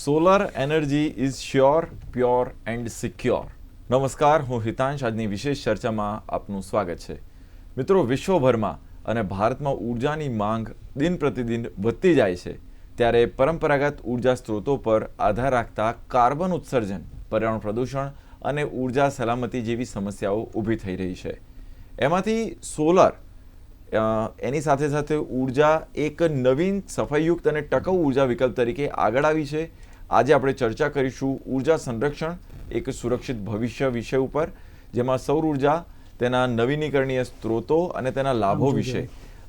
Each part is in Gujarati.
Solar energy is sure, pure and secure. નમસ્કાર, હું હિતાંશ. આજની વિશેષ ચર્ચામાં આપનું સ્વાગત છે. મિત્રો, વિશ્વભરમાં અને ભારતમાં ઉર્જાની માંગ દિન પ્રતિદિન વધતી જાય છે, ત્યારે પરંપરાગત ઉર્જા સ્ત્રોતો પર આધાર રાખતા કાર્બન ઉત્સર્જન, પર્યાવરણ પ્રદૂષણ અને ઉર્જા સલામતી જેવી સમસ્યાઓ ઊભી થઈ રહી છે. એમાંથી સોલર એની સાથે સાથે ઉર્જા એક નવીન સફાઈયુક્ત અને ટકાઉ ઉર્જા વિકલ્પ તરીકે આગળ આવી છે. આજે આપણે ચર્ચા કરીશું ઉર્જા સંરક્ષણ, એક સુરક્ષિત ભવિષ્ય વિષય ઉપર, જેમાં સૌર ઉર્જા, તેના નવીનીકરણીય સ્ત્રોતો અને તેના લાભો વિશે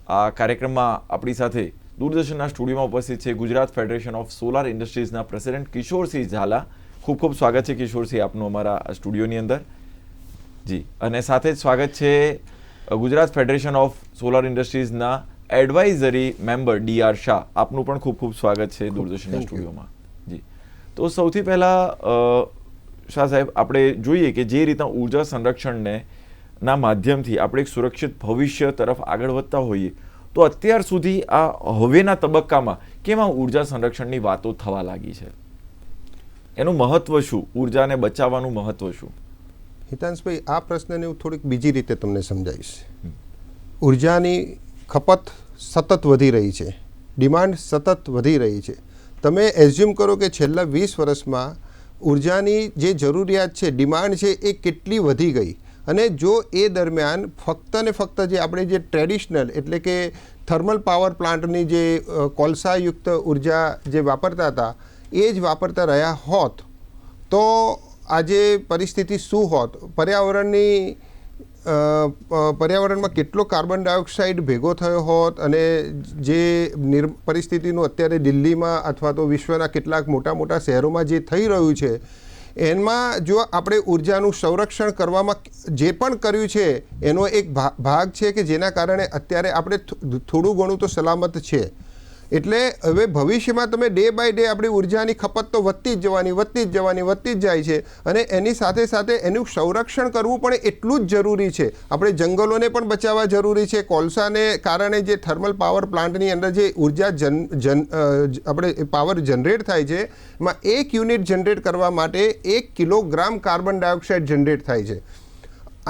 આ કાર્યક્રમમાં આપણી સાથે દૂરદર્શનના સ્ટુડિયોમાં ઉપસ્થિત છે ગુજરાત ફેડરેશન ઓફ સોલાર ઇન્ડસ્ટ્રીઝના પ્રેસિડેન્ટ કિશોરસિંહ ઝાલા. ખૂબ ખૂબ સ્વાગત છે કિશોરસિંહ આપનું અમારા સ્ટુડિયોની અંદર. જી, અને સાથે જ સ્વાગત છે ગુજરાત ફેડરેશન ઓફ સોલાર ઇન્ડસ્ટ્રીઝના એડવાઇઝરી મેમ્બર DR શાહ. આપનું પણ ખૂબ ખૂબ સ્વાગત છે દૂરદર્શનના સ્ટુડિયોમાં. જી, તો સૌથી પહેલાં શાહ સાહેબ, આપણે જોઈએ કે જે રીતના ઉર્જા સંરક્ષણને ના માધ્યમથી આપણે એક સુરક્ષિત ભવિષ્ય તરફ આગળ વધતા હોઈએ, તો અત્યાર સુધી આ હવેના તબક્કામાં કેમ આ ઉર્જા સંરક્ષણની વાતો થવા લાગી છે? એનું મહત્વ શું? ઉર્જાને બચાવવાનું મહત્વ શું? હિતાંશભાઈ, આ પ્રશ્નને હું થોડીક બીજી રીતે તમને સમજાવીશ. ઉર્જાની ખપત સતત વધી રહી છે, ડિમાન્ડ સતત વધી રહી છે. તમે એઝ્યુમ કરો કે છેલ્લા 20 વર્ષમાં ઉર્જાની જે જરૂરિયાત છે, ડિમાન્ડ છે, એ કેટલી વધી ગઈ. અને જો એ દરમિયાન ફક્ત ને ફક્ત જે આપણે જે ટ્રેડિશનલ એટલે કે થર્મલ પાવર પ્લાન્ટની જે કોલસાયુક્ત ઉર્જા જે વાપરતા હતા એ જ વાપરતા રહ્યા હોત તો આજે પરિસ્થિતિ શું હોત? પર્યાવરણમાં કેટલો કાર્બન ડાયોક્સાઇડ ભેગો થયો હોત, અને જે પરિસ્થિતિનું અત્યારે દિલ્હીમાં અથવા તો વિશ્વના કેટલાક મોટા મોટા શહેરોમાં જે થઈ રહ્યું છે, એમાં જો આપણે ઉર્જાનું સંરક્ષણ કરવામાં જે પણ કર્યું છે એનો એક ભાગ છે કે જેના કારણે અત્યારે આપણે થોડું ઘણું તો સલામત છે. એટલે હવે ભવિષ્યમાં તમે ડે બાય ડે આપણી ઉર્જાની ખપત તો વધતી જ જાય છે, અને એની સાથે સાથે એનું સંરક્ષણ કરવું પણ એટલું જ જરૂરી છે. આપણે જંગલોને પણ બચાવવા જરૂરી છે. કોલસાને કારણે જે થર્મલ પાવર પ્લાન્ટની અંદર જે ઉર્જા આપણે પાવર જનરેટ થાય છે, એમાં 1 યુનિટ જનરેટ કરવા માટે 1 કિલોગ્રામ કાર્બન ડાયોક્સાઇડ જનરેટ થાય છે.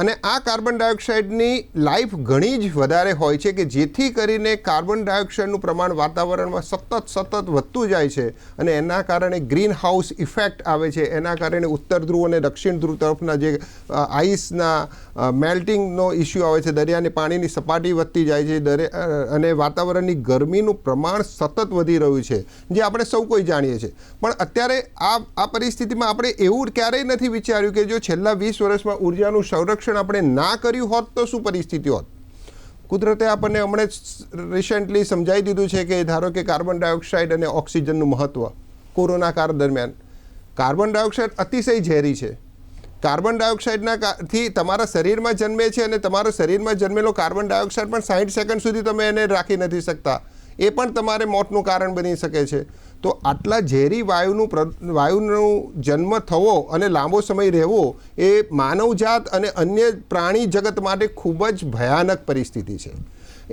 અને આ કાર્બન ડાયોક્સાઇડની લાઈફ ઘણી જ વધારે હોય છે, કે જેથી કરીને કાર્બન ડાયોક્સાઇડનું પ્રમાણ વાતાવરણમાં સતત વધતું જાય છે, અને એના કારણે ગ્રીન હાઉસ ઇફેક્ટ આવે છે. એના કારણે ઉત્તર ધ્રુવ અને દક્ષિણ ધ્રુવ તરફના જે આઈસના મેલ્ટિંગનો ઇસ્યુ આવે છે, દરિયાની પાણીની સપાટી વધતી જાય છે, અને વાતાવરણની ગરમીનું પ્રમાણ સતત વધી રહ્યું છે, જે આપણે સૌ કોઈ જાણીએ છીએ. પણ અત્યારે આ પરિસ્થિતિમાં આપણે એવું ક્યારેય નથી વિચાર્યું કે જો છેલ્લા 20 વર્ષમાં ઉર્જાનું સંરક્ષણ આપણે ના કર્યું હોત તો શું પરિસ્થિતિ હોત. કુદરતે આપણને હમણાં રિસેન્ટલી સમજાવી દીધું છે કે ધારો કે કાર્બન ડાયોક્સાઇડ અને ઓક્સિજનનું મહત્વ. કોરોના કાળ દરમિયાન કાર્બન ડાયોક્સાઇડ અતિશય ઝેરી છે. કાર્બન ડાયોક્સાઇડથી તમારા શરીરમાં જન્મે છે, અને તમારા શરીરમાં જન્મેલો કાર્બન ડાયોક્સાઇડ પણ 60 સેકન્ડ સુધી તમે એને રાખી નથી શકતા. એ પણ તમારે મોતનું કારણ બની શકે છે. તો આટલા ઝેરી વાયુનો જન્મ થવો અને લાંબો સમય રહેવો એ માનવજાત અને અન્ય પ્રાણી જગત માટે ખૂબ જ ભયાનક પરિસ્થિતિ છે.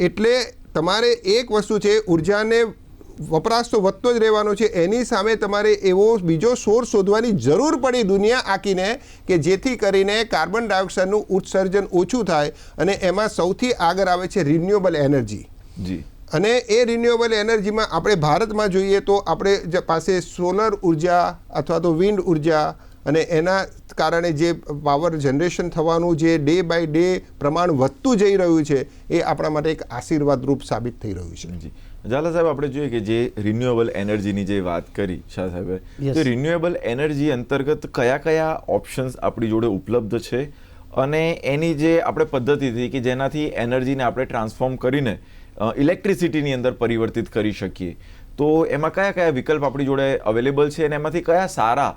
એટલે તમારે એક વસ્તુ છે, ઉર્જાને વપરાશ તો વધતો જ રહેવાનો છે, એની સામે તમારે એવો બીજો સોર્સ શોધવાની જરૂર પડી દુનિયા આખીને, કે જેથી કરીને કાર્બન ડાયોક્સાઇડનું ઉત્સર્જન ઓછું થાય. અને એમાં સૌથી આગળ આવે છે રિન્યુએબલ એનર્જી. જી, અને એ રિન્યુએબલ એનર્જીમાં આપણે ભારતમાં જોઈએ તો આપણે પાસે સોલર ઉર્જા અથવા તો વિન્ડ ઉર્જા, અને એના કારણે જે પાવર જનરેશન થવાનું જે ડે બાય ડે પ્રમાણ વધતું જઈ રહ્યું છે, એ આપણા માટે એક આશીર્વાદરૂપ સાબિત થઈ રહ્યું છે. જી, ઝાલા સાહેબ, આપણે જોઈએ કે જે રિન્યુએબલ એનર્જીની જે વાત કરી શાહ સાહેબે, તો રિન્યુએબલ એનર્જી અંતર્ગત કયા કયા ઓપ્શન્સ આપણી જોડે ઉપલબ્ધ છે, અને એની જે આપણે પદ્ધતિ હતી કે જેનાથી એનર્જીને આપણે ટ્રાન્સફોર્મ કરીને ઇલેક્ટ્રિસિટીની અંદર પરિવર્તિત કરી શકીએ, તો એમાં કયા કયા વિકલ્પ આપણી જોડે અવેલેબલ છે, અને એમાંથી કયા સારા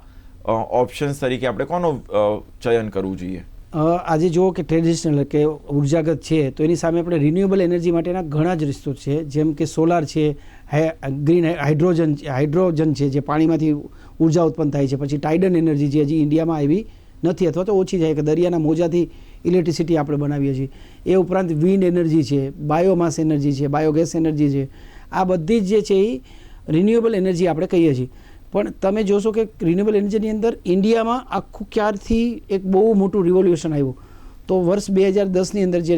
ઓપ્શન્સ તરીકે આપણે કોનો ચયન કરવું જોઈએ? આજે જુઓ કે ટ્રેડિશનલ કે ઉર્જાગત છે, તો એની સામે આપણે રિન્યુએબલ એનર્જી માટેના ઘણા જ રસ્તો છે, જેમ કે સોલાર છે, ગ્રીન હાઇડ્રોજન છે, જે પાણીમાંથી ઉર્જા ઉત્પન્ન થાય છે. પછી ટાઇડન એનર્જી જે હજી ઇન્ડિયામાં આવી નથી અથવા તો ઓછી છે, કે દરિયાના મોજાથી ઇલેક્ટ્રિસિટી આપણે બનાવીએ છીએ. એ ઉપરાંત વિન્ડ એનર્જી છે, બાયોમાસ એનર્જી છે, બાયોગેસ એનર્જી છે. આ બધી જ જે છે એ રિન્યુએબલ એનર્જી આપણે કહીએ છીએ. પણ તમે જોશો કે રિન્યુએબલ એનર્જીની અંદર ઇન્ડિયામાં આખું ક્યારથી એક બહુ મોટું રિવોલ્યુશન આવ્યું. તો વર્ષ 2010ની અંદર જે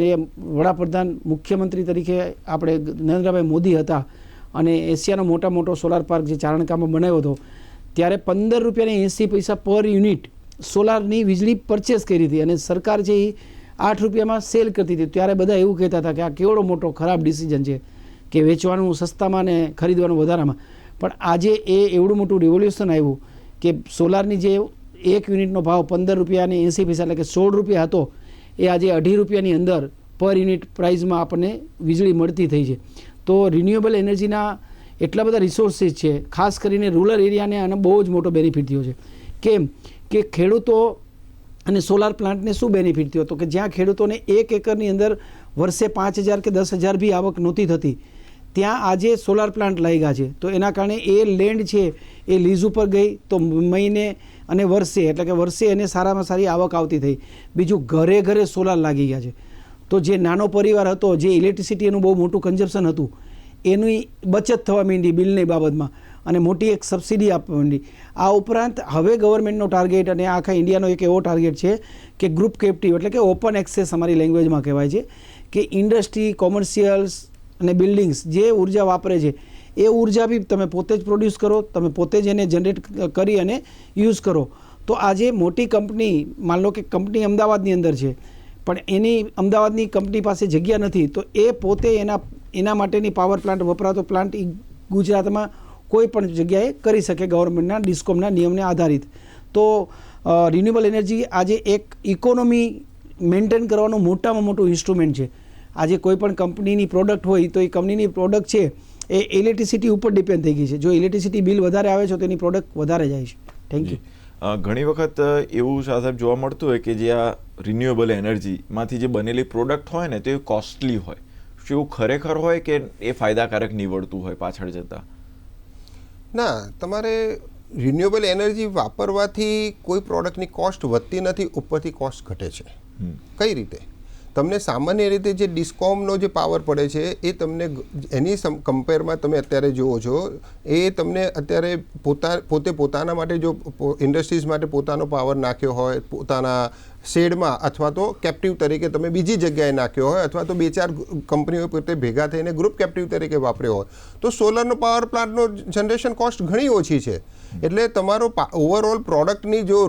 વડાપ્રધાન મુખ્યમંત્રી તરીકે આપણે નરેન્દ્રભાઈ મોદી હતા અને એશિયાનો મોટો સોલાર પાર્ક જે ચારણકામાં બનાવ્યો હતો, ત્યારે ₹15.80 પર યુનિટ સોલારની વીજળી પરચેસ કરી હતી અને સરકાર છે એ ₹8 સેલ કરતી હતી. ત્યારે બધા એવું કહેતા હતા કે આ કેવડો મોટો ખરાબ ડિસિઝન છે કે વેચવાનું સસ્તામાં ને ખરીદવાનું વધારામાં. પણ આજે એ એવડું મોટું રિવોલ્યુશન આવ્યું કે સોલારની જે 1 યુનિટનો ભાવ ₹15.80 એટલે કે ₹16 હતો, એ આજે ₹2.5 અંદર પર યુનિટ પ્રાઇઝમાં આપણને વીજળી મળતી થઈ છે. તો રિન્યુએબલ એનર્જીના એટલા બધા રિસોર્સિસ છે, ખાસ કરીને રૂરલ એરિયાને આનો બહુ જ મોટો બેનિફિટ થયો છે. કેમ કે ખેડૂતો અને સોલાર પ્લાન્ટને શું બેનિફિટ થયો તો કે જ્યાં ખેડૂતોને 1 એકરની અંદર વર્ષે 5,000 કે 10,000 બી આવક નહોતી થતી, ત્યાં આજે સોલાર પ્લાન્ટ લાગ્યા છે. તો એના કારણે એ લેન્ડ છે એ લીઝ ઉપર ગઈ તો મહિને અને વર્ષે એટલે કે વર્ષે એને સારામાં સારી આવક આવતી થઈ. બીજું ઘરે ઘરે સોલાર લાગી ગયા છે. તો જે નાનો પરિવાર હતો, જે ઇલેક્ટ્રિસિટી એનું બહુ મોટું કન્ઝપ્શન હતું, એની બચત થવા માંડી બિલની બાબતમાં અને મોટી એક સબસિડી આપવા માંડી. આ ઉપરાંત હવે ગવર્મેન્ટનો ટાર્ગેટ અને આખા ઇન્ડિયાનો એક એવો ટાર્ગેટ છે કે ગ્રુપ કેપ્ટિવ એટલે કે ઓપન એક્સેસ અમારી લેંગ્વેજમાં કહેવાય છે કે ઇન્ડસ્ટ્રી, કોમર્શિયલ્સ અને બિલ્ડિંગ્સ જે ઉર્જા વાપરે છે એ ઉર્જા બી તમે પોતે જ પ્રોડ્યુસ કરો, તમે પોતે જ એને જનરેટ કરી અને યુઝ કરો. તો આજે મોટી કંપની, માન લો કે કંપની અમદાવાદની અંદર છે પણ એની અમદાવાદની કંપની પાસે જગ્યા નથી, તો એ પોતે એના માટેની પાવર પ્લાન્ટ, વપરાતો પ્લાન્ટ ગુજરાતમાં કોઈ પણ જગ્યાએ કરી શકે ગવર્મેન્ટના ડિસ્કોમના નિયમને આધારિત. તો રિન્યુએબલ એનર્જી આજે એક ઇકોનોમી મેન્ટેન કરવાનું મોટામાં મોટું ઇન્સ્ટ્રુમેન્ટ છે. આજે કોઈ પણ કંપનીની પ્રોડક્ટ હોય તો એ કંપનીની પ્રોડક્ટ છે એ ઇલેક્ટ્રિસિટી ઉપર ડિપેન્ડ થઈ ગઈ છે. જો ઇલેક્ટ્રિસિટી બિલ વધારે આવે છે તો એની પ્રોડક્ટ વધારે જાય છે. Thank you. ઘણી વખત એવું સાહેબ જોવા મળતું હોય કે જે આ રિન્યુએબલ એનર્જીમાંથી જે બનેલી પ્રોડક્ટ હોય ને તો એ કોસ્ટલી હોય. શું એવું ખરેખર હોય કે એ ફાયદાકારક નીવડતું હોય પાછળ જતાં? ના, તમારે રિન્યુએબલ એનર્જી વાપરવાથી કોઈ પ્રોડક્ટની કોસ્ટ વધતી નથી, ઉપરથી કોસ્ટ ઘટે છે. કઈ રીતે? તમને સામાન્ય રીતે જે ડિસ્કોમનો જે પાવર પડે છે એ તમને એની કમ્પેરમાં તમે અત્યારે જુઓ છો, એ તમને અત્યારે પોતે પોતાના માટે જો ઇન્ડસ્ટ્રીઝ માટે પોતાનો પાવર નાખ્યો હોય, પોતાના શેડમાં અથવા તો કેપ્ટિવ તરીકે તમે બીજી જગ્યાએ નાખ્યો હોય અથવા તો 2-4 કંપનીઓ પોતે ભેગા થઈને ગ્રુપ કેપ્ટિવ તરીકે વાપર્યો હોય, તો સોલરનો પાવર પ્લાન્ટનો જનરેશન કોસ્ટ ઘણી ઓછી છે. એટલે તમારો ઓવરઓલ પ્રોડક્ટની જો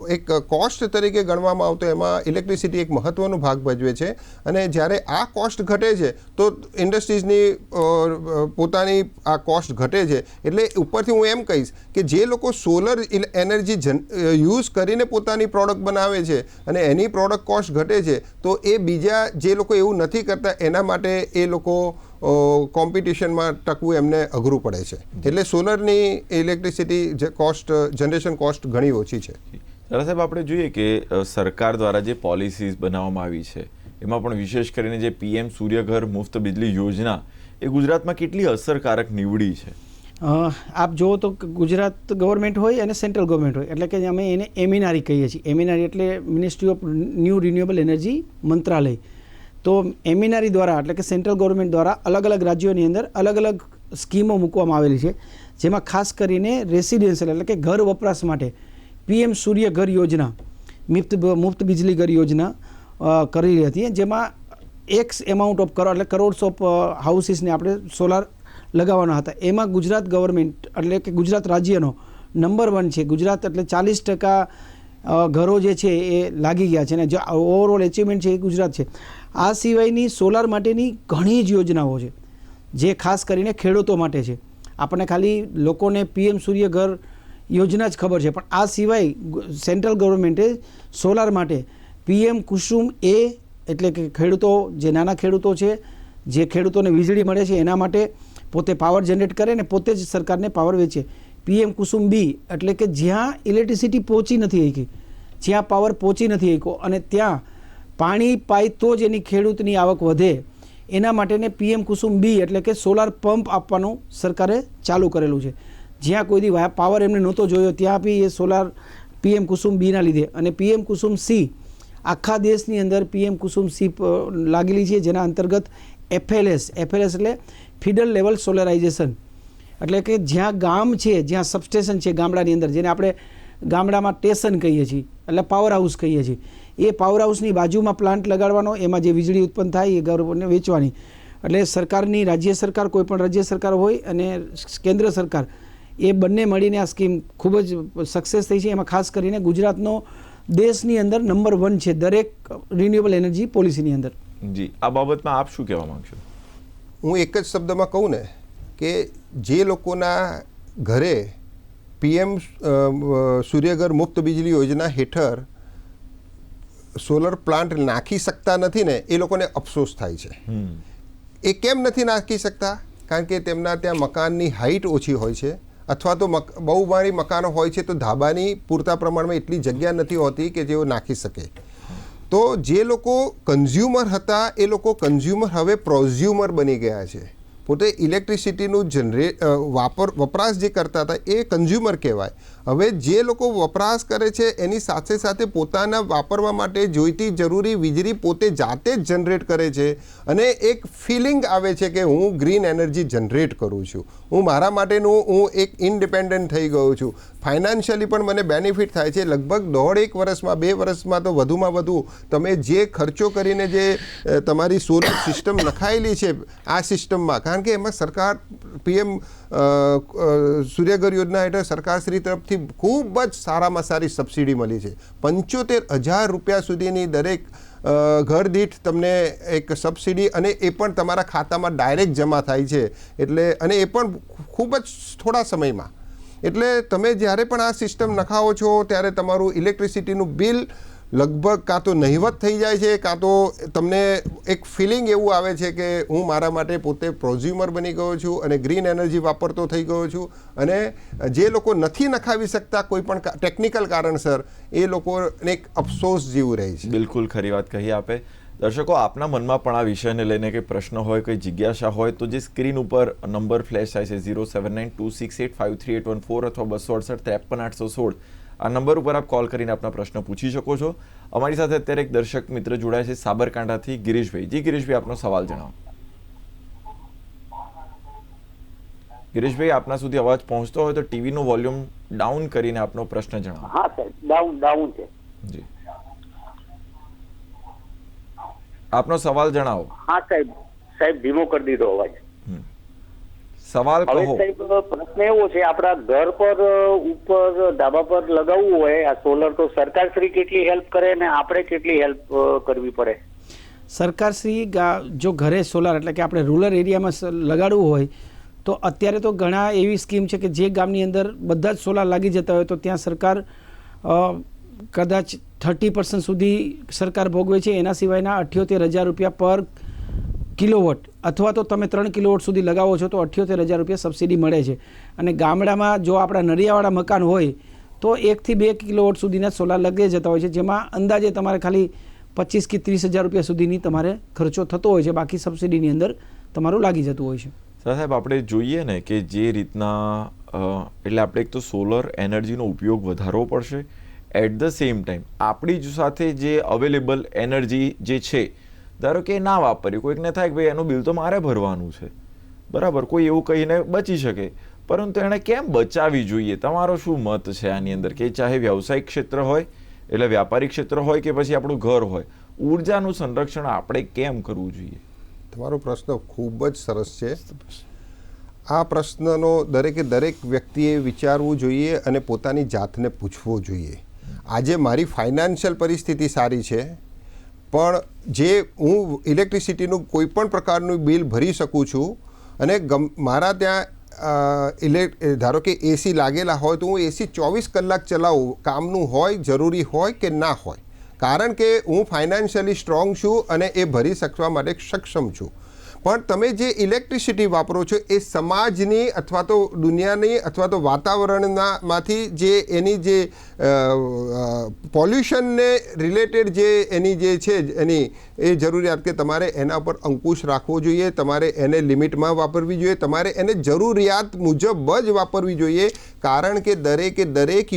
એક કોસ્ટ તરીકે ગણવામાં આવતો એમાં ઇલેક્ટ્રિસિટી એક મહત્ત્વનો ભાગ ભજવે છે. અને જ્યારે આ કોસ્ટ ઘટે છે તો ઇન્ડસ્ટ્રીઝની પોતાની આ કોસ્ટ ઘટે છે. એટલે ઉપરથી હું એમ કહીશ કે જે લોકો સોલર એનર્જી યુઝ કરીને પોતાની પ્રોડક્ટ બનાવે છે અને એની પ્રોડક્ટ કોસ્ટ ઘટે છે, તો એ બીજા જે લોકો એવું નથી કરતા એના માટે એ લોકો કોમ્પિટિશનમાં ટકવું એમને અઘરું પડે છે. એટલે સોલરની ઇલેક્ટ્રિસિટી કોસ્ટ, જનરેશન કોસ્ટ ઘણી ઓછી છે. સાહેબ, આપણે જોઈએ કે સરકાર દ્વારા જે પોલિસીઝ બનાવવામાં આવી છે એમાં પણ વિશેષ કરીને જે PM સૂર્યઘર મુફ્ત બિજલી યોજના એ ગુજરાતમાં કેટલી અસરકારક નીવડી છે? આપ જુઓ તો ગુજરાત ગવર્મેન્ટ હોય અને સેન્ટ્રલ ગવર્મેન્ટ હોય એટલે કે અમે એને એમિનારી કહીએ છીએ. એમિનારી એટલે ministry of new renewable energy મંત્રાલય. તો એમિનારી દ્વારા એટલે કે સેન્ટ્રલ ગવર્મેન્ટ દ્વારા અલગ અલગ રાજ્યોની અંદર અલગ અલગ સ્કીમો મૂકવામાં આવેલી છે, જેમાં ખાસ કરીને રેસિડેન્શિયલ એટલે કે ઘર વપરાશ માટે PM સૂર્ય ઘર યોજના, મુફ્ત બિજલી ઘર યોજના કરેલી હતી, જેમાં એક્સ એમાઉન્ટ ઓફ કરોડ એટલે કરોડ્સ ઓફ હાઉસીસને આપણે સોલાર લગાવવાના હતા. એમાં ગુજરાત ગવર્મેન્ટ એટલે કે ગુજરાત રાજ્યનો નંબર 1 છે. ગુજરાત એટલે 40% ઘરો જે છે એ લાગી ગયા છે અને જે ઓવરઓલ એચિવમેન્ટ છે એ ગુજરાત છે. આ સિવાયની સોલાર માટેની ઘણી જ યોજનાઓ છે જે ખાસ કરીને ખેડૂતો માટે છે. આપણને ખાલી લોકોને PM સૂર્ય ઘર યોજના જ ખબર છે, પણ આ સિવાય સેન્ટ્રલ ગવર્મેન્ટે સોલાર માટે PM કુસુમ A એટલે કે ખેડૂતો, જે નાના ખેડૂતો છે, જે ખેડૂતોને વીજળી મળે છે એના માટે પોતે પાવર જનરેટ કરે ને પોતે જ સરકારને પાવર વેચે. PM કુસુમ B એટલે કે જ્યાં ઇલેક્ટ્રિસિટી પહોંચી નથી શકી, જ્યાં પાવર પહોંચી નથી શક્યો અને ત્યાં પાણી પાય તો જ એની ખેડૂતની આવક વધે, એના માટેને PM કુસુમ B એટલે કે સોલાર પંપ આપવાનું સરકારે ચાલુ કરેલું છે. જ્યાં કોઈ દી પાવર એમને નહોતો જોયો ત્યાં બી એ સોલાર PM કુસુમ B ના લીધે. અને PM કુસુમ C આખા દેશની અંદર PM કુસુમ C લાગેલી છે, જેના અંતર્ગત FLS એટલે ફીડર લેવલ સોલરાઇઝેશન એટલે કે જ્યાં ગામ છે, જ્યાં સબસ્ટેશન છે ગામડાની અંદર, જેને આપણે ગામડામાં સ્ટેશન કહીએ છીએ, એટલે પાવર હાઉસ કહીએ છીએ, એ પાવર હાઉસની બાજુમાં પ્લાન્ટ લગાડવાનો, એમાં જે વીજળી ઉત્પન્ન થાય એ ગવર્મેન્ટને વેચવાની. એટલે સરકારની, રાજ્ય સરકાર, કોઈ પણ રાજ્ય સરકાર હોય અને કેન્દ્ર સરકાર, એ બંને મળીને આ સ્કીમ ખૂબ જ સક્સેસ થઈ છે. એમાં ખાસ કરીને ગુજરાતનો દેશની અંદર નંબર 1 છે દરેક રિન્યુએબલ એનર્જી પોલિસીની અંદર. જી, આ બાબતમાં આપ શું કહેવા માંગશો? હું એક જ શબ્દમાં કહું ને કે જે લોકોના ઘરે PM સૂર્યઘર મુફ્ત વીજળી યોજના હેઠળ સોલર પ્લાન્ટ નાખી શકતા નથી ને, એ લોકોને અફસોસ થાય છે. એ કેમ નથી નાખી શકતા? કારણ કે તેમના ત્યાં મકાનની હાઇટ ઓછી હોય છે, અથવા તો બહુ મારી મકાનો હોય છે તો ધાબાની પૂરતા પ્રમાણમાં એટલી જગ્યા નથી હોતી કે જેઓ નાખી શકે. તો જે લોકો કન્ઝ્યુમર હતા એ લોકો કન્ઝ્યુમર હવે પ્રોઝ્યુમર બની ગયા છે. પોતે ઇલેક્ટ્રિસિટીનું વપરાશ જે કરતા હતા એ કન્ઝ્યુમર કહેવાય. હવે જે લોકો વપરાશ કરે છે એની સાથે સાથે પોતાના વાપરવા માટે જોઈતી જરૂરી વીજળી પોતે જાતે જ જનરેટ કરે છે, અને એક ફિલિંગ આવે છે કે હું ગ્રીન એનર્જી જનરેટ કરું છું, હું મારા માટેનું હું એક ઇન્ડિપેન્ડન્ટ થઈ ગયો છું. ફાઇનાન્શિયલી પણ મને બેનિફિટ થાય છે. લગભગ 1.5 વર્ષમાં, 2 વર્ષમાં તો વધુમાં વધુ તમે જે ખર્ચો કરીને જે તમારી સોલર સિસ્ટમ નખાયેલી છે આ સિસ્ટમમાં, કારણ કે એમાં સરકાર PM સૂર્યઘર યોજના હેઠળ સરકારશ્રી તરફથી ખૂબ જ સારામાં સારી સબસિડી મળી છે. 75,000 રૂપિયા સુધીની દરેક ઘર દીઠ તમને એક સબસિડી, અને એ પણ તમારા ખાતામાં ડાયરેક્ટ જમા થાય છે. એટલે અને એ પણ ખૂબ જ થોડા સમયમાં. એટલે તમે જ્યારે પણ આ સિસ્ટમ નખાવો છો ત્યારે તમારું ઇલેક્ટ્રિસિટીનું બિલ લગભગ કાં તો નહિવત થઈ જાય છે, કાં તો તમને એક ફિલિંગ એવું આવે છે કે હું મારા માટે પોતે પ્રોઝ્યુમર બની ગયો છું અને ગ્રીન એનર્જી વાપરતો થઈ ગયો છું. અને જે લોકો નથી નખાવી શકતા કોઈ પણ ટેકનિકલ કારણસર, એ લોકોને એક અફસોસ જેવું રહે છે. બિલકુલ ખરી વાત કહી આપે. દર્શકો, આપના મનમાં પણ આ વિષયને લઈને કંઈ પ્રશ્ન હોય, કંઈ જિજ્ઞાસા હોય તો જે સ્ક્રીન ઉપર નંબર ફ્લેશ થાય છે 07926853814 અથવા 268 આ નંબર ઉપર આપ કોલ કરીને આપના પ્રશ્ન પૂછી શકો છો. અમારી સાથે અત્યારે એક દર્શક મિત્ર જોડાય છે સાબરકાંઠાથી, ગિરીશભાઈ. જી ગિરીશભાઈ, આપનો સવાલ જણાવો. ગિરીશભાઈ, આપના સુધી અવાજ પહોંચતો હોય તો ટીવીનું વોલ્યુમ ડાઉન કરીને આપનો પ્રશ્ન જણાવો. હા સાહેબ, ડાઉન છે. જી, આપનો સવાલ જણાવો. હા સાહેબ ધીમો કરી દીધો અવાજ. સવાલ કહો. હવે સાહેબ પ્રશ્ન એવો છે, આપણા ઘર પર ઉપર ધાબા પર લગાવવું હોય આ સોલર, તો સરકારશ્રી કેટલી હેલ્પ કરે અને આપણે કેટલી હેલ્પ કરવી પડે? સરકારશ્રી જો ઘરે સોલાર, એટલે કે આપણે રૂરલ એરિયામાં લગાડવું હોય તો અત્યારે તો ઘણા એવી સ્કીમ છે કે જે ગામની અંદર બધા જ સોલાર લાગી જતા હોય તો ત્યાં સરકાર કદાચ 30% સુધી સરકાર ભોગવે છે. એના સિવાયના 78,000 રૂપિયા પર કિલોવોટ, અથવા તો તમે 3 કિલોવોટ સુધી લગાવો છો તો 78,000 રૂપિયા સબસિડી મળે છે. અને ગામડામાં જો આપણા નળિયાવાળા મકાન હોય તો 1 થી 2 કિલોવોટ સુધીના સોલાર લગાઈ જતા હોય છે, જેમાં અંદાજે તમારે ખાલી 25 કે 30,000 રૂપિયા સુધીની તમારે ખર્ચો થતો હોય છે, બાકી સબસિડીની અંદર તમારું લાગી જતું હોય છે. સાહેબ, આપણે જોઈએ ને કે જે રીતના એટલે આપણે એક તો સોલર એનર્જીનો ઉપયોગ વધારવો પડશે, એટ ધ સેમ ટાઈમ આપણી જ સાથે જે અવેલેબલ એનર્જી જે છે, ધારો કે ના વાપર્યું, કોઈકને થાય કે ભાઈ એનું બિલ તો મારે ભરવાનું છે, બરાબર, કોઈ એવું કહીને બચી શકે, પરંતુ એણે કેમ બચાવવી જોઈએ? તમારો શું મત છે આની અંદર? કે ચાહે વ્યવસાયિક ક્ષેત્ર હોય, એટલે વ્યાપારિક ક્ષેત્ર હોય, કે પછી આપણું ઘર હોય, ઉર્જાનું સંરક્ષણ આપણે કેમ કરવું જોઈએ? તમારો પ્રશ્ન ખૂબ જ સરસ છે. આ પ્રશ્નનો દરેક વ્યક્તિએ વિચારવું જોઈએ અને પોતાની જાતને પૂછવો જોઈએ. આજે મારી ફાઇનાન્શિયલ પરિસ્થિતિ સારી છે, પણ જે હું ઇલેક્ટ્રિસિટીનું કોઈ પણ પ્રકારનું બિલ ભરી શકું છું, અને મારા ત્યાં ધારો કે AC લાગેલા હોય તો હું AC 24 કલાક ચલાવું, કામનું હોય, જરૂરી હોય કે ના હોય, કારણ કે હું ફાઇનાન્શિયલી સ્ટ્રોંગ છું અને એ ભરી શકવા માટે સક્ષમ છું. પણ તમે જે ઇલેક્ટ્રિસિટી વાપરો છો એ સમાજની અથવા તો દુનિયાની અથવા તો વાતાવરણમાંથી જે એની જે પોલ્યુશનને રિલેટેડ જે એની જે છે એની એ જરૂરિયાત, કે તમારે એના પર અંકુશ રાખવો જોઈએ, તમારે એને લિમિટમાં વાપરવી જોઈએ, તમારે એને જરૂરિયાત મુજબ જ વાપરવી જોઈએ. કારણ કે દરેક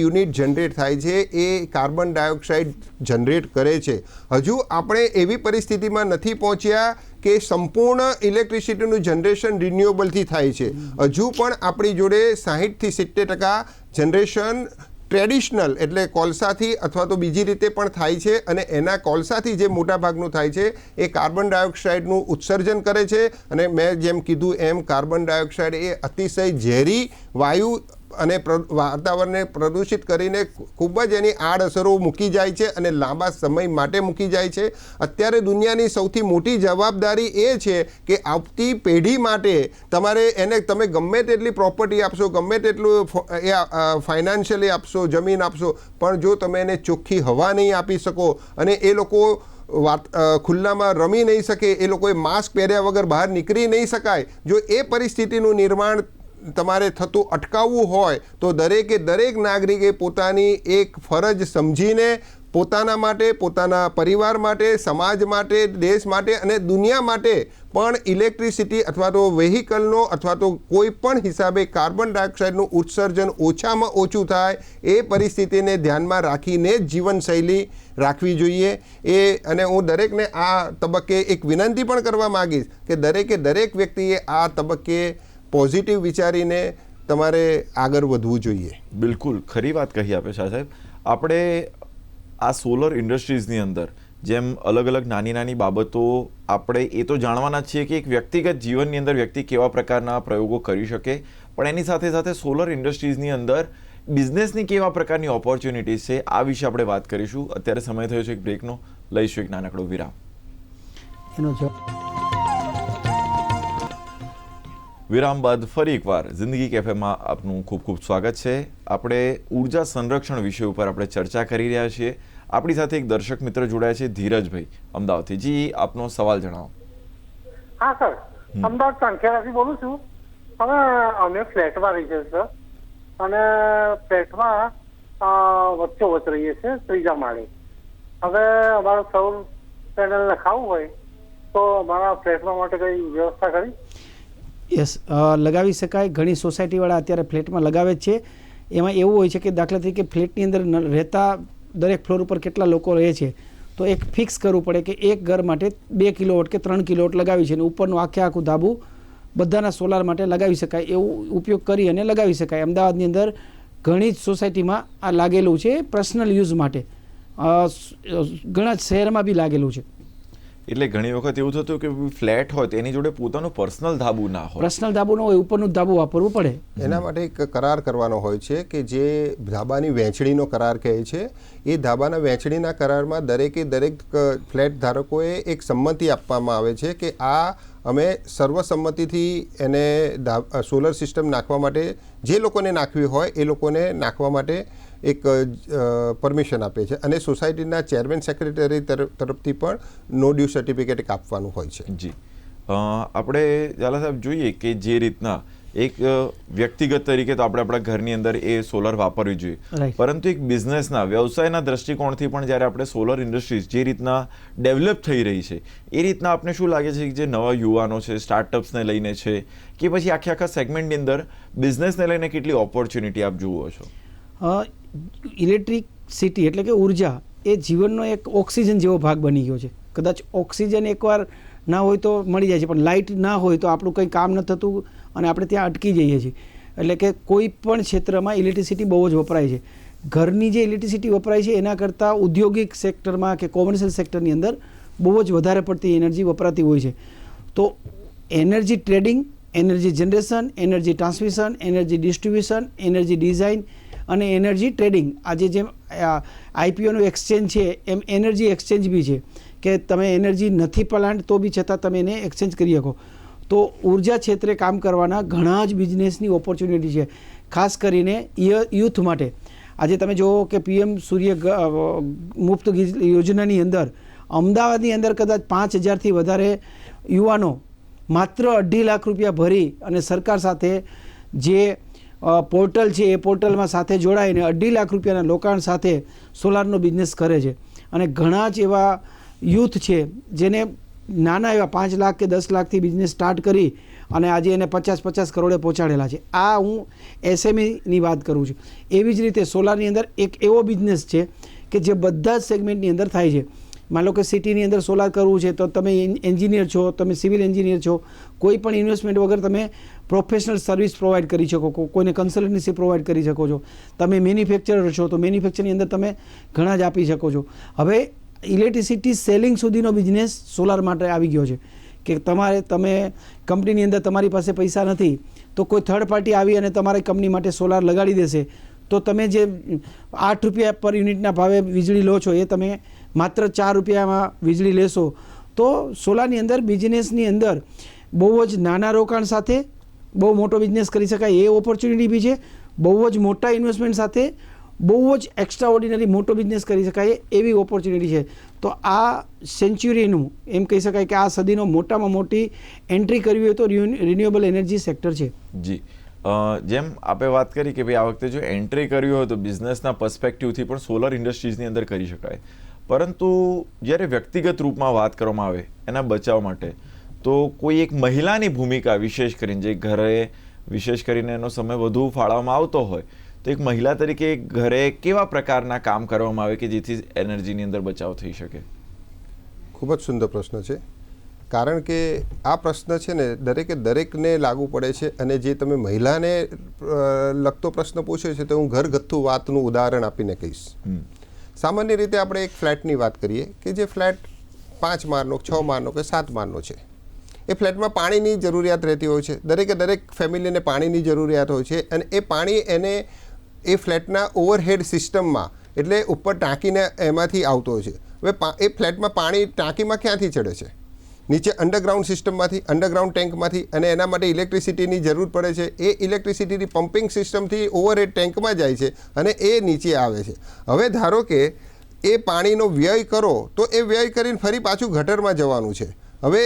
યુનિટ જનરેટ થાય છે એ કાર્બન ડાયોક્સાઇડ જનરેટ કરે છે. હજુ આપણે એવી પરિસ્થિતિમાં નથી પહોંચ્યા કે સંપૂર્ણ ઇલેક્ટ્રિસિટીનું જનરેશન રિન્યુએબલથી થાય છે. હજુ પણ આપણી જોડે 60થી 70% જનરેશન ટ્રેડિશનલ એટલે કોલસાથી અથવા તો બીજી રીતે પણ થાય છે, અને એના કોલસાથી જે મોટા ભાગનું થાય છે એ કાર્બન ડાયોક્સાઇડનું ઉત્સર્જન કરે છે. અને મેં જેમ કીધું એમ કાર્બન ડાયોક્સાઇડ એ અતિશય ઝેરી વાયુ અને વાતાવરણને પ્રદૂષિત કરીને ખૂબ જ એની આડઅસરો મૂકી જાય છે અને લાંબા સમય માટે મૂકી જાય છે. અત્યારે દુનિયાની સૌથી મોટી જવાબદારી એ છે કે આવતી પેઢી માટે તમારે એને તમે ગમે તેટલી પ્રોપર્ટી આપશો, ગમે તેટલું ફાઇનાન્શિયલી આપશો, જમીન આપશો, પણ જો તમે એને ચોખ્ખી હવા નહીં આપી શકો અને એ લોકો ખુલ્લામાં રમી નહીં શકે, એ લોકોએ માસ્ક પહેર્યા વગર બહાર નીકળી નહીં શકાય, જો એ પરિસ્થિતિનું નિર્માણ તમારે થતું અટકાવવું હોય તો દરેક નાગરિકે પોતાની એક ફરજ સમજીને પોતાના માટે, પોતાના પરિવાર માટે, સમાજ માટે, દેશ માટે અને દુનિયા માટે પણ ઇલેક્ટ્રિસિટી અથવા તો વેહિકલનો અથવા તો કોઈ પણ હિસાબે કાર્બન ડાયોક્સાઇડનું ઉત્સર્જન ઓછામાં ઓછું થાય એ પરિસ્થિતિને ધ્યાનમાં રાખીને જ જીવનશૈલી રાખવી જોઈએ. અને હું દરેકને આ તબક્કે એક વિનંતી પણ કરવા માગીશ કે દરેક વ્યક્તિએ આ તબક્કે પોઝિટિવ વિચારીને તમારે આગળ વધવું જોઈએ. બિલકુલ ખરી વાત કહી આપે શાહ સાહેબ. આપણે આ સોલર ઇન્ડસ્ટ્રીઝની અંદર જેમ અલગ અલગ નાની બાબતો આપણે એ તો જાણવાના છીએ કે એક વ્યક્તિગત જીવનની અંદર વ્યક્તિ કેવા પ્રકારના પ્રયોગો કરી શકે, પણ એની સાથે સાથે સોલર ઇન્ડસ્ટ્રીઝની અંદર બિઝનેસની કેવા પ્રકારની ઓપોર્ચ્યુનિટીઝ છે આ વિશે આપણે વાત કરીશું. અત્યારે સમય થયો છે એક બ્રેકનો, લઈશું એક નાનકડો વિરામ. એનો જવાબ વિરામ બાદ ફરી એકવાર જિંદગી કેફેમાં આપનું ખૂબ ખૂબ સ્વાગત છે. આપણે ઉર્જા સંરક્ષણ વિષય ઉપર આપણે ચર્ચા કરી રહ્યા છીએ. આપણી સાથે એક દર્શક મિત્ર જોડાયા છે, ધીરજભાઈ અમદાવાદથી. જી, આપનો સવાલ જણાવો. હા સર, અમદાવાદ ચાંખેડાથી બોલું છું. હવે અમે ફ્લેટમાં રહીએ છીએ સર, અને ફ્લેટમાં વચ્ચોવચ રહીએ છીએ, ત્રીજા માળે. હવે અમારે સૌર પેનલ નખાવવું હોય તો અમારા ફ્લેટમાં માટે કઈ વ્યવસ્થા કરી? યસ, લગાવી શકાય. ઘણી સોસાયટીવાળા અત્યારે ફ્લેટમાં લગાવે જ છે. એમાં એવું હોય છે કે દાખલા તરીકે ફ્લેટની અંદર રહેતા દરેક ફ્લોર ઉપર કેટલા લોકો રહે છે તો એક ફિક્સ કરવું પડે કે એક ઘર માટે 2 કિલોવોટ કે 3 કિલોવોટ લગાવી છે, અને ઉપરનું આખું ધાબુ બધાના સોલાર માટે લગાવી શકાય એવું ઉપયોગ કરી અને લગાવી શકાય. અમદાવાદની અંદર ઘણી જ સોસાયટીમાં આ લાગેલું છે પર્સનલ યુઝ માટે. ઘણા શહેરમાં બી લાગેલું છે. એટલે ઘણી વખત એવું થતું કે ફ્લેટ હોય તો એની જોડે પોતાનું પર્સનલ ધાબુ ના હોય, પર્સનલ ધાબુ ન હોય, ઉપરનું ધાબુ વાપરવું પડે. એના માટે એક કરાર કરવાનો હોય છે કે જે ધાબાની વહેંચણીનો કરાર કહે છે. એ ધાબાના વહેંચણીના કરારમાં દરેક ફ્લેટ ધારકોએ એક સંમતિ આપવામાં આવે છે કે આ અમે સર્વસંમતિથી એને સોલર સિસ્ટમ નાખવા માટે જે લોકોને નાખવી હોય એ લોકોને નાખવા માટે એક પરમિશન આપે છે, અને સોસાયટીના ચેરમેન સેક્રેટરી તરફથી પણ નો ડ્યુ સર્ટિફિકેટ આપવાનું હોય છે. જી, આપણે ઝાલા સાહેબ જોઈએ કે જે રીતના એક વ્યક્તિગત તરીકે તો આપણે આપણા ઘરની અંદર એ સોલર વાપરવી જોઈએ, પરંતુ એક બિઝનેસના વ્યવસાયના દ્રષ્ટિકોણથી પણ જ્યારે આપણે સોલર ઇન્ડસ્ટ્રીઝ જે રીતના ડેવલપ થઈ રહી છે એ રીતના આપને શું લાગે છે કે જે નવા યુવાનો છે, સ્ટાર્ટઅપ્સને લઈને છે કે પછી આખા સેગમેન્ટની અંદર બિઝનેસને લઈને કેટલી ઓપોર્ચ્યુનિટી આપ જુઓ છો? ઇલેક્ટ્રિસિટી એટલે કે ઉર્જા એ જીવનનો એક ઓક્સિજન જેવો ભાગ બની ગયો છે. કદાચ ઓક્સિજન એકવાર ના હોય તો મળી જાય છે, પણ લાઇટ ના હોય તો આપણું કંઈ કામ ન થતું અને આપણે ત્યાં અટકી જઈએ છીએ. એટલે કે કોઈ પણ ક્ષેત્રમાં ઇલેક્ટ્રિસિટી બહુ જ વપરાય છે. ઘરની જે ઇલેક્ટ્રિસિટી વપરાય છે એના કરતાં ઔદ્યોગિક સેક્ટરમાં કે કોમર્શિયલ સેક્ટરની અંદર બહુ જ વધારે પડતી એનર્જી વપરાતી હોય છે. તો energy trading, energy generation, energy transmission, energy distribution, energy design અને એનર્જી ટ્રેડિંગ, આજે જેમ આઈપીઓનું એક્સચેન્જ છે એમ એનર્જી એક્સચેન્જ બી છે કે તમે એનર્જી નથી પ્લાન્ટ તો બી છતાં તમે એને એક્સચેન્જ કરી શકો. તો ઉર્જા ક્ષેત્રે કામ કરવાના ઘણા જ બિઝનેસની ઓપોર્ચ્યુનિટી છે, ખાસ કરીને યુથ માટે. આજે તમે જુઓ કે પીએમ સૂર્ય મુફ્ત યોજનાની અંદર અમદાવાદની અંદર કદાચ 5,000થી વધારે યુવાનો માત્ર 2.5 લાખ રૂપિયા ભરી અને સરકાર સાથે જે પોર્ટલ છે એ પોર્ટલમાં સાથે જોડાઈને 2.5 લાખ રૂપિયાના રોકાણ સાથે સોલારનો બિઝનેસ કરે છે. અને ઘણા જ એવા યુથ છે જેને નાના એવા 5 લાખ કે 10 લાખથી બિઝનેસ સ્ટાર્ટ કરી અને આજે એને 50 કરોડે પહોંચાડેલા છે. આ હું એસએમઈની વાત કરું છું. એવી જ રીતે સોલારની અંદર એક એવો બિઝનેસ છે કે જે બધા જ સેગમેન્ટની અંદર થાય છે. માન લો કે સિટીની અંદર સોલાર કરવું છે તો તમે એન્જિનિયર છો, તમે સિવિલ એન્જિનિયર છો, કોઈ પણ ઇન્વેસ્ટમેન્ટ વગર તમે પ્રોફેશનલ સર્વિસ પ્રોવાઈડ કરી શકો, કોઈને કન્સલ્ટન્સી પ્રોવાઈડ કરી શકો છો. તમે મેન્યુફેક્ચરર છો તો મેન્યુફેક્ચરની અંદર તમે ઘણા જ આપી શકો છો. હવે ઇલેક્ટ્રિસિટી સેલિંગ સુધીનો બિઝનેસ સોલાર માટે આવી ગયો છે કે તમે કંપનીની અંદર તમારી પાસે પૈસા નથી તો કોઈ થર્ડ પાર્ટી આવી અને તમારી કંપની માટે સોલાર લગાડી દેશે તો તમે જે 8 રૂપિયા પર યુનિટના ભાવે વીજળી લો છો એ તમે માત્ર 4 રૂપિયામાં વીજળી લેશો. તો સોલારની અંદર બિઝનેસની અંદર બહુ જ નાના રોકાણ સાથે બહુ મોટો બિઝનેસ કરી શકાય એ ઓપોર્ચ્યુનિટી બી છે. બહુ જ મોટા ઇન્વેસ્ટમેન્ટ સાથે બહુ જ એક્સ્ટ્રા ઓર્ડિનરી મોટો બિઝનેસ કરી શકાય એવી ઓપોર્ચ્યુનિટી છે. તો આ સેન્ચુરીનું એમ કહી શકાય કે આ સદીનો મોટામાં મોટી એન્ટ્રી કરવી હોય તો રિન્યુએબલ એનર્જી સેક્ટર છે. જી, જેમ આપણે વાત કરી કે ભાઈ આ વખતે જો એન્ટ્રી કરવી હોય તો બિઝનેસના પર્સપેક્ટિવથી પણ સોલર ઇન્ડસ્ટ્રીઝની અંદર કરી શકાય, પરંતુ જ્યારે વ્યક્તિગત રૂપમાં વાત કરવામાં આવે એના બચાવ માટે તો કોઈ એક મહિલાની ભૂમિકા વિશેષ કરીને જે ઘરે વિશેષ કરીને એનો સમય વધુ ફાળવવામાં આવતો હોય તો એક મહિલા તરીકે ઘરે કેવા પ્રકારના કામ કરવામાં આવે કે જેથી એનર્જીની અંદર બચાવ થઈ શકે? ખૂબ જ સુંદર પ્રશ્ન છે, કારણ કે આ પ્રશ્ન છે ને દરેકને લાગુ પડે છે. અને જે તમે મહિલાને લગતો પ્રશ્ન પૂછ્યો છે તો હું ઘરગથ્થુ વાતનું ઉદાહરણ આપીને કહીશ. સામાન્ય રીતે આપણે એક ફ્લેટની વાત કરીએ કે જે ફ્લેટ 5 માળનો, 6 માળનો કે 7 માળનો છે. એ ફ્લેટમાં પાણીની જરૂરિયાત રહેતી હોય છે. દરેક ફેમિલીને પાણીની જરૂરિયાત હોય છે અને એ પાણી એને એ ફ્લેટના ઓવરહેડ સિસ્ટમમાં એટલે ઉપર ટાંકીને એમાંથી આવતો હોય છે. હવે એ ફ્લેટમાં પાણી ટાંકીમાં ક્યાંથી ચડે છે? નીચે અંડરગ્રાઉન્ડ સિસ્ટમમાંથી, અંડરગ્રાઉન્ડ ટેન્કમાંથી, અને એના માટે ઇલેક્ટ્રિસિટીની જરૂર પડે છે. એ ઇલેક્ટ્રિસિટીની પમ્પિંગ સિસ્ટમથી ઓવરહેડ ટેન્કમાં જાય છે અને એ નીચે આવે છે. હવે ધારો કે એ પાણીનો વ્યય કરો તો એ વ્યય કરીને ફરી પાછું ગટરમાં જવાનું છે. હવે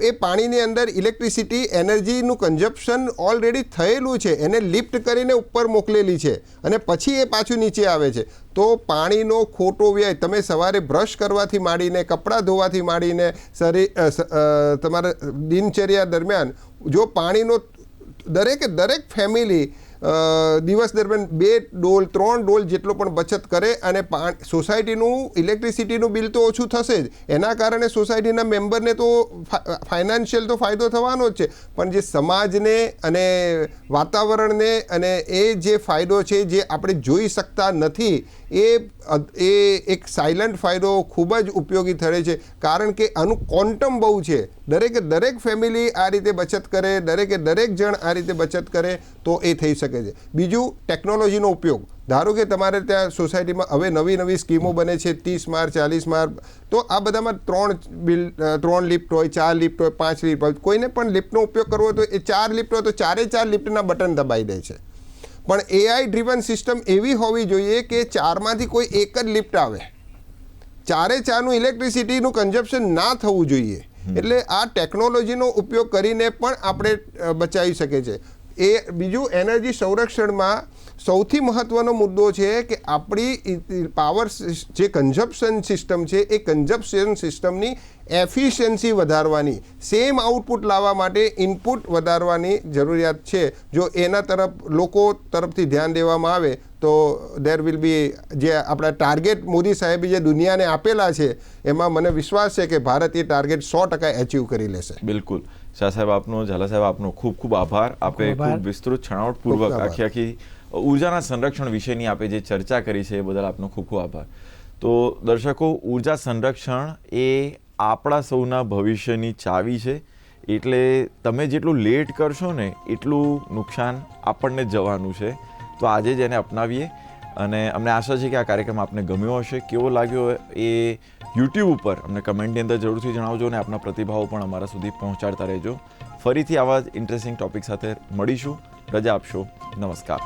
એ પાણીની અંદર ઇલેક્ટ્રિસિટી એનર્જીનું કન્ઝપ્શન ઓલરેડી થયેલું છે, એને લિફ્ટ કરીને ઉપર મોકલેલી છે અને પછી એ પાછું નીચે આવે છે. તો પાણીનો ખોટો વ્યય તમે સવારે બ્રશ કરવાથી માંડીને, કપડાં ધોવાથી માંડીને, તમારા દિનચર્યા દરમિયાન જો પાણીનો દરેક ફેમિલી દિવસ દરમિયાન 2 ડોલ 3 ડોલ જેટલો પણ બચત કરે અને સોસાયટીનું ઇલેક્ટ્રિસિટીનું બિલ તો ઓછું થશે જ. એના કારણે સોસાયટીના મેમ્બરને તો ફાઇનાન્શિયલ તો ફાયદો થવાનો જ છે, પણ જે સમાજને અને વાતાવરણને અને એ જે ફાયદો છે જે આપણે જોઈ શકતા નથી એ એક સાયલન્ટ ફાયદો ખૂબ જ ઉપયોગી થશે છે. કારણ કે આનું ક્વોન્ટમ બહુ છે. દરેક ફેમિલી આ રીતે બચત કરે, દરેક જણ આ રીતે બચત કરે તો એ થઈ શકે છે. બીજું, ટેકનોલોજીનો ઉપયોગ. ધારો કે તમારે ત્યાં સોસાયટીમાં હવે નવી સ્કીમો બને છે, 30 માળ 40 માળ, તો આ બધામાં 3 લિફ્ટ હોય, 4 લિફ્ટ હોય, 5 લિફ્ટ હોય. કોઈને પણ લિફ્ટનો ઉપયોગ કરવો હોય તો એ 4 લિફ્ટ હોય તો 4 લિફ્ટના બટન દબાઈ દે છે. પણ AI ડ્રીવન સિસ્ટમ એવી હોવી જોઈએ કે 4માંથી કોઈ એક જ લિફ્ટ આવે, 4નું ઇલેક્ટ્રિસિટીનું કન્ઝપ્શન ના થવું જોઈએ. એટલે આ ટેકનોલોજીનો ઉપયોગ કરીને પણ આપણે બચાવી શકીએ છીએ. બીજું, એનર્જી સંરક્ષણમાં સૌથી મહત્ત્વનો મુદ્દો છે કે આપણી પાવર જે કન્ઝપ્શન સિસ્ટમ છે એ કન્ઝપ્શન સિસ્ટમની એફિશિયન્સી વધારવાની, સેમ આઉટપુટ લાવવા માટે ઇનપુટ વધારવાની જરૂરિયાત છે. જો એના તરફ લોકો તરફથી ધ્યાન દેવામાં આવે તો દેર વિલ બી જે આપણા ટાર્ગેટ મોદી સાહેબે જે દુનિયાને આપેલા છે એમાં મને વિશ્વાસ છે કે ભારત એ ટાર્ગેટ 100% એચીવ કરી લેશે. બિલકુલ. શાહ સાહેબ આપનો, ઝાલા સાહેબ આપનો ખૂબ આભાર. આપે ખૂબ વિસ્તૃત છણાવટપૂર્વક આખી ઉર્જાના સંરક્ષણ વિશેની આપે જે ચર્ચા કરી છે એ બદલ આપનો ખૂબ આભાર. તો દર્શકો, ઉર્જા સંરક્ષણ એ આપણા સૌના ભવિષ્યની ચાવી છે. એટલે તમે જેટલું લેટ કરશો ને એટલું નુકસાન આપણને જવાનું છે. તો આજે જ એને અપનાવીએ અને અમને આશા છે કે આ કાર્યક્રમ આપને ગમ્યો હશે. કેવો લાગ્યો એ યુટ્યુબ ઉપર અમને કમેન્ટની અંદર જરૂરથી જણાવજો અને આપના પ્રતિભાવો પણ અમારા સુધી પહોંચાડતા રહેજો. ફરીથી આવા જ ઇન્ટરેસ્ટિંગ ટોપિક સાથે મળીશું. રજા આપશો. નમસ્કાર.